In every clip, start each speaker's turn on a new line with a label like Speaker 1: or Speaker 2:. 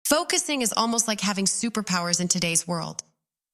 Speaker 1: Focusing is almost like having superpowers in today's world.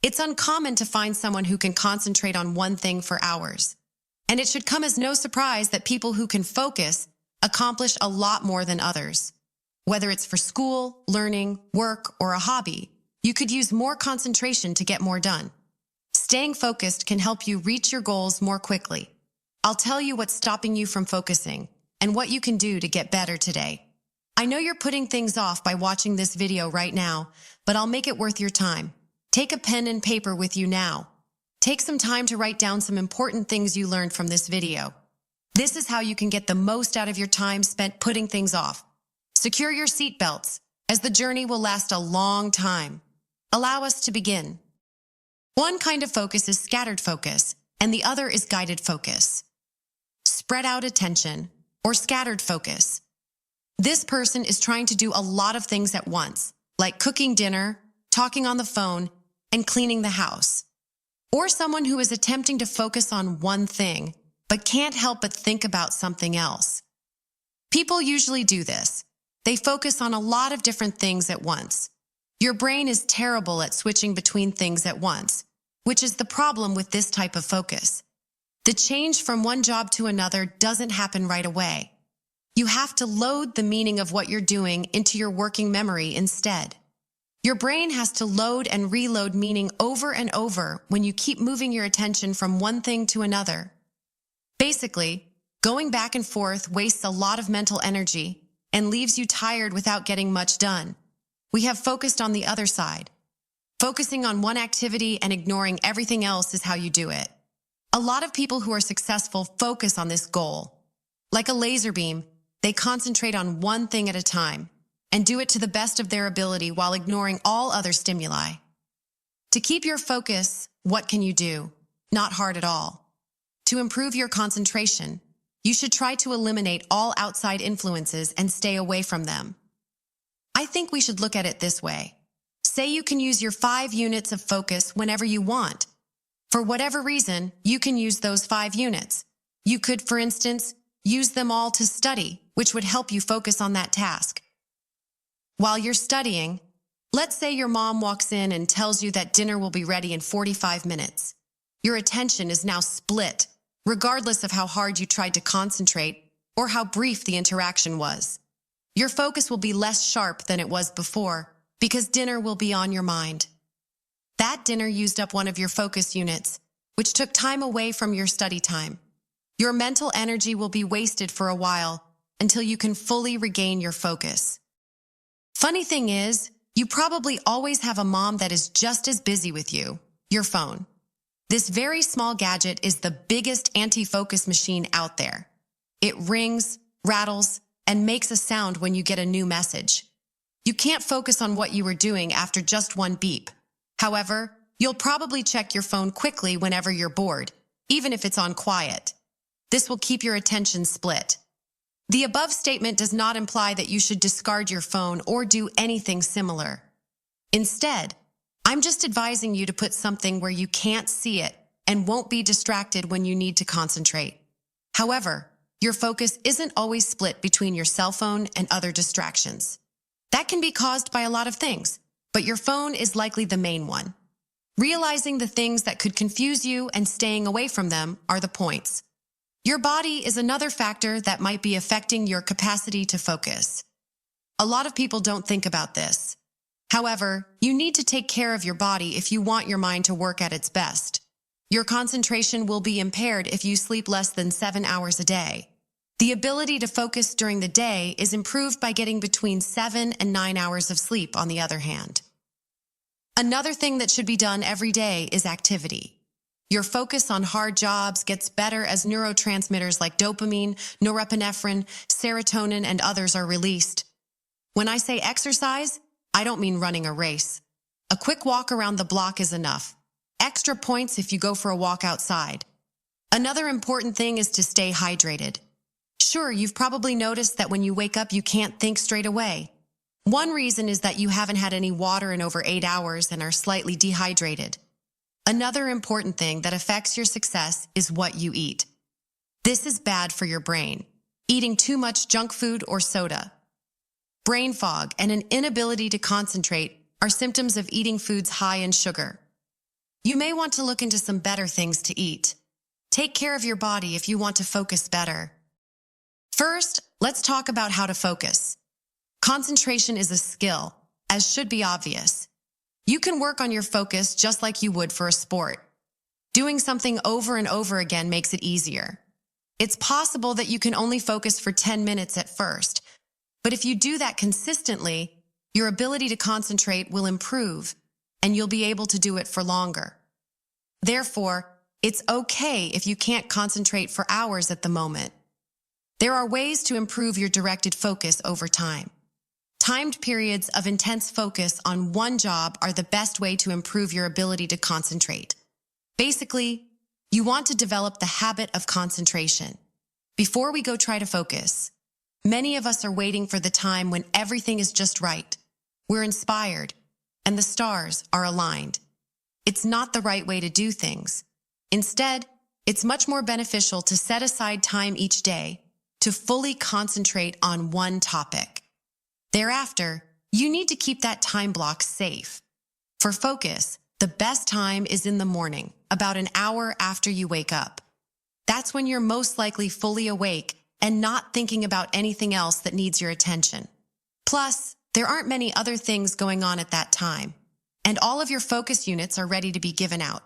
Speaker 1: It's uncommon to find someone who can concentrate on one thing for hours. And it should come as no surprise that people who can focus accomplish a lot more than others. Whether it's for school, learning, work, or a hobby, you could use more concentration to get more done. Staying focused can help you reach your goals more quickly. I'll tell you what's stopping you from focusing and what you can do to get better today. I know you're putting things off by watching this video right now, but I'll make it worth your time. Take a pen and paper with you now. Take some time to write down some important things you learned from this video. This is how you can get the most out of your time spent putting things off. Secure your seatbelts, as the journey will last a long time. Allow us to begin. One kind of focus is scattered focus, and the other is guided focus. Spread out attention, or scattered focus. This person is trying to do a lot of things at once, like cooking dinner, talking on the phone, and cleaning the house. Or someone who is attempting to focus on one thing, but can't help but think about something else. People usually do this. They focus on a lot of different things at once. Your brain is terrible at switching between things at once, which is the problem with this type of focus. The change from one job to another doesn't happen right away. You have to load the meaning of what you're doing into your working memory instead. Your brain has to load and reload meaning over and over when you keep moving your attention from one thing to another. Basically, going back and forth wastes a lot of mental energy and leaves you tired without getting much done. We have focused on the other side. Focusing on one activity and ignoring everything else is how you do it. A lot of people who are successful focus on this goal. Like a laser beam, they concentrate on one thing at a time and do it to the best of their ability while ignoring all other stimuli. To keep your focus, what can you do? Not hard at all. To improve your concentration, you should try to eliminate all outside influences and stay away from them. I think we should look at it this way. Say you can use your 5 units of focus whenever you want. For whatever reason, you can use those 5 units. You could, for instance, use them all to study, which would help you focus on that task. While you're studying, let's say your mom walks in and tells you that dinner will be ready in 45 minutes. Your attention is now split, regardless of how hard you tried to concentrate or how brief the interaction was. Your focus will be less sharp than it was before because dinner will be on your mind. That dinner used up one of your focus units, which took time away from your study time. Your mental energy will be wasted for a while until you can fully regain your focus. Funny thing is, you probably always have a mom that is just as busy with you, your phone. This very small gadget is the biggest anti-focus machine out there. It rings, rattles, and makes a sound when you get a new message. You can't focus on what you were doing after just one beep. However, you'll probably check your phone quickly whenever you're bored, even if it's on quiet. This will keep your attention split. The above statement does not imply that you should discard your phone or do anything similar. Instead, I'm just advising you to put something where you can't see it and won't be distracted when you need to concentrate. However, your focus isn't always split between your cell phone and other distractions. That can be caused by a lot of things, but your phone is likely the main one. Realizing the things that could confuse you and staying away from them are the points. Your body is another factor that might be affecting your capacity to focus. A lot of people don't think about this. However, you need to take care of your body if you want your mind to work at its best. Your concentration will be impaired if you sleep less than 7 hours a day. The ability to focus during the day is improved by getting between 7 and 9 hours of sleep, on the other hand. Another thing that should be done every day is activity. Your focus on hard jobs gets better as neurotransmitters like dopamine, norepinephrine, serotonin, and others are released. When I say exercise, I don't mean running a race. A quick walk around the block is enough. Extra points if you go for a walk outside. Another important thing is to stay hydrated. Sure, you've probably noticed that when you wake up, you can't think straight away. One reason is that you haven't had any water in over 8 hours and are slightly dehydrated. Another important thing that affects your success is what you eat. This is bad for your brain. Eating too much junk food or soda. Brain fog and an inability to concentrate are symptoms of eating foods high in sugar. You may want to look into some better things to eat. Take care of your body if you want to focus better. First, let's talk about how to focus. Concentration is a skill, as should be obvious. You can work on your focus just like you would for a sport. Doing something over and over again makes it easier. It's possible that you can only focus for 10 minutes at first, but if you do that consistently, your ability to concentrate will improve, and you'll be able to do it for longer. Therefore, it's okay if you can't concentrate for hours at the moment. There are ways to improve your directed focus over time. Timed periods of intense focus on one job are the best way to improve your ability to concentrate. Basically, you want to develop the habit of concentration. Before we go try to focus, many of us are waiting for the time when everything is just right. We're inspired, and the stars are aligned. It's not the right way to do things. Instead, it's much more beneficial to set aside time each day to fully concentrate on one topic. Thereafter, you need to keep that time block safe. For focus, the best time is in the morning, about an hour after you wake up. That's when you're most likely fully awake and not thinking about anything else that needs your attention. Plus, there aren't many other things going on at that time, and all of your focus units are ready to be given out.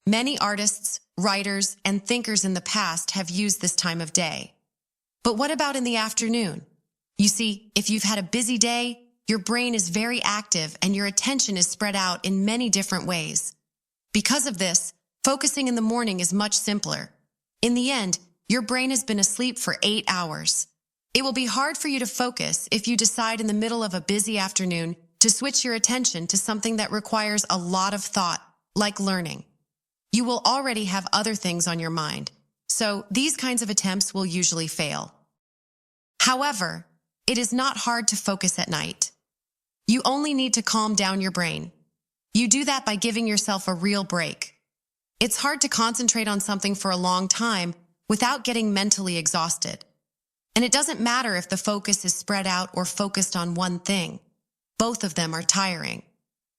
Speaker 1: Many artists, writers, and thinkers in the past have used this time of day. But what about in the afternoon? You see, if you've had a busy day, your brain is very active and your attention is spread out in many different ways. Because of this, focusing in the morning is much simpler. In the end, your brain has been asleep for 8 hours. It will be hard for you to focus if you decide in the middle of a busy afternoon to switch your attention to something that requires a lot of thought, like learning. You will already have other things on your mind, so these kinds of attempts will usually fail. However, it is not hard to focus at night. You only need to calm down your brain. You do that by giving yourself a real break. It's hard to concentrate on something for a long time without getting mentally exhausted. And it doesn't matter if the focus is spread out or focused on one thing. Both of them are tiring.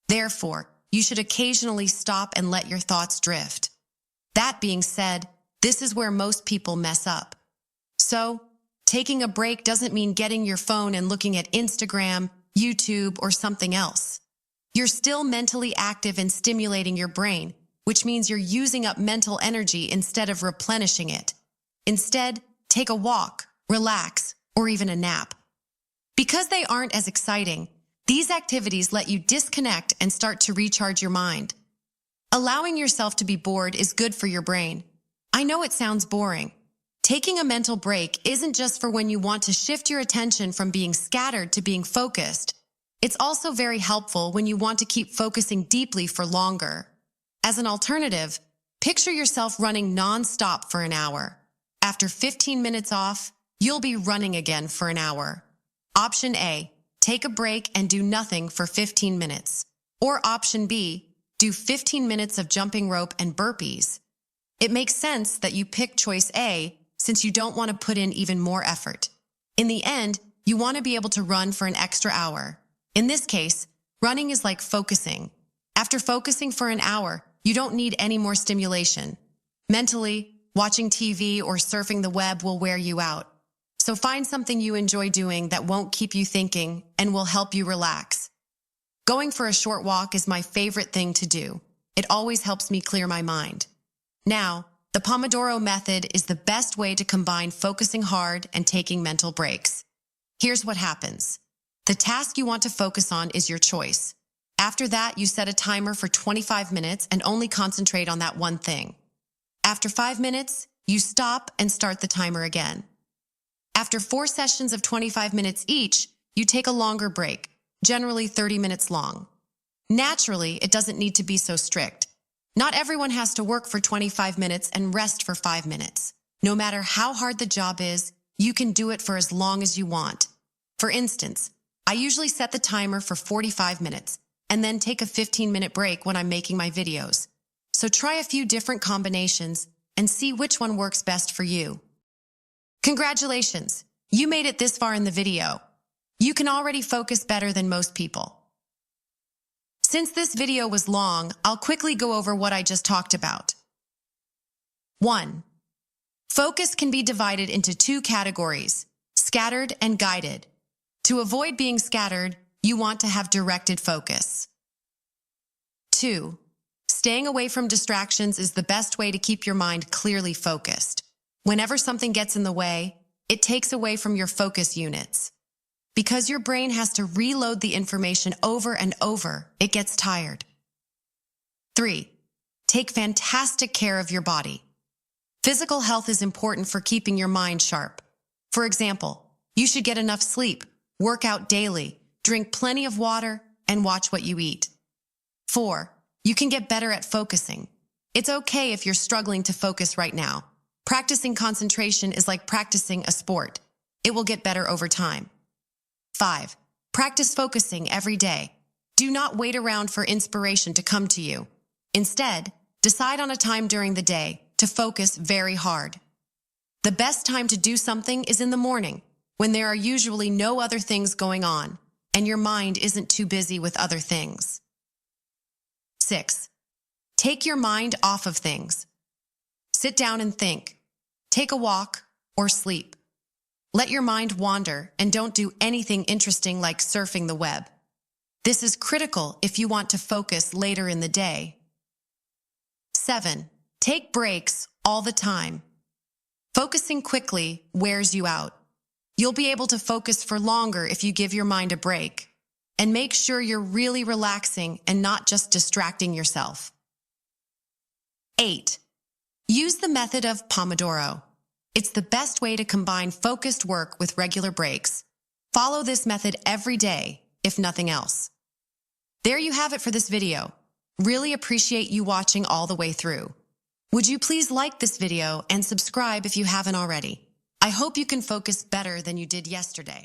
Speaker 1: Therefore, you should occasionally stop and let your thoughts drift. That being said, this is where most people mess up. So, taking a break doesn't mean getting your phone and looking at Instagram, YouTube, or something else. You're still mentally active and stimulating your brain, which means you're using up mental energy instead of replenishing it. Instead, take a walk, relax, or even a nap. Because they aren't as exciting, these activities let you disconnect and start to recharge your mind. Allowing yourself to be bored is good for your brain. I know it sounds boring. Taking a mental break isn't just for when you want to shift your attention from being scattered to being focused. It's also very helpful when you want to keep focusing deeply for longer. As an alternative, picture yourself running non-stop for an hour. After 15 minutes off, you'll be running again for an hour. Option A, take a break and do nothing for 15 minutes. Or option B, do 15 minutes of jumping rope and burpees. It makes sense that you pick choice A since you don't want to put in even more effort. In the end, you want to be able to run for an extra hour. In this case, running is like focusing. After focusing for an hour, you don't need any more stimulation. Mentally, watching TV or surfing the web will wear you out. So find something you enjoy doing that won't keep you thinking and will help you relax. Going for a short walk is my favorite thing to do. It always helps me clear my mind. Now, the Pomodoro method is the best way to combine focusing hard and taking mental breaks. Here's what happens. The task you want to focus on is your choice. After that, you set a timer for 25 minutes and only concentrate on that one thing. After 5 minutes, you stop and start the timer again. After 4 sessions of 25 minutes each, you take a longer break, generally 30 minutes long. Naturally, it doesn't need to be so strict. Not everyone has to work for 25 minutes and rest for 5 minutes. No matter how hard the job is, you can do it for as long as you want. For instance, I usually set the timer for 45 minutes and then take a 15-minute break when I'm making my videos. So try a few different combinations and see which one works best for you. Congratulations! You made it this far in the video. You can already focus better than most people. Since this video was long, I'll quickly go over what I just talked about. 1. Focus can be divided into two categories, scattered and guided. To avoid being scattered, you want to have directed focus. 2. Staying away from distractions is the best way to keep your mind clearly focused. Whenever something gets in the way, it takes away from your focus units. Because your brain has to reload the information over and over, it gets tired. 3. Take fantastic care of your body. Physical health is important for keeping your mind sharp. For example, you should get enough sleep, work out daily, drink plenty of water, and watch what you eat. 4. You can get better at focusing. It's okay if you're struggling to focus right now. Practicing concentration is like practicing a sport. It will get better over time. 5. Practice focusing every day. Do not wait around for inspiration to come to you. Instead, decide on a time during the day to focus very hard. The best time to do something is in the morning, when there are usually no other things going on, and your mind isn't too busy with other things. 6. Take your mind off of things. Sit down and think. Take a walk or sleep. Let your mind wander and don't do anything interesting like surfing the web. This is critical if you want to focus later in the day. 7. Take breaks all the time. Focusing quickly wears you out. You'll be able to focus for longer if you give your mind a break. And make sure you're really relaxing and not just distracting yourself. 8. Use the method of Pomodoro. It's the best way to combine focused work with regular breaks. Follow this method every day, if nothing else. There you have it for this video. Really appreciate you watching all the way through. Would you please like this video and subscribe if you haven't already? I hope you can focus better than you did yesterday.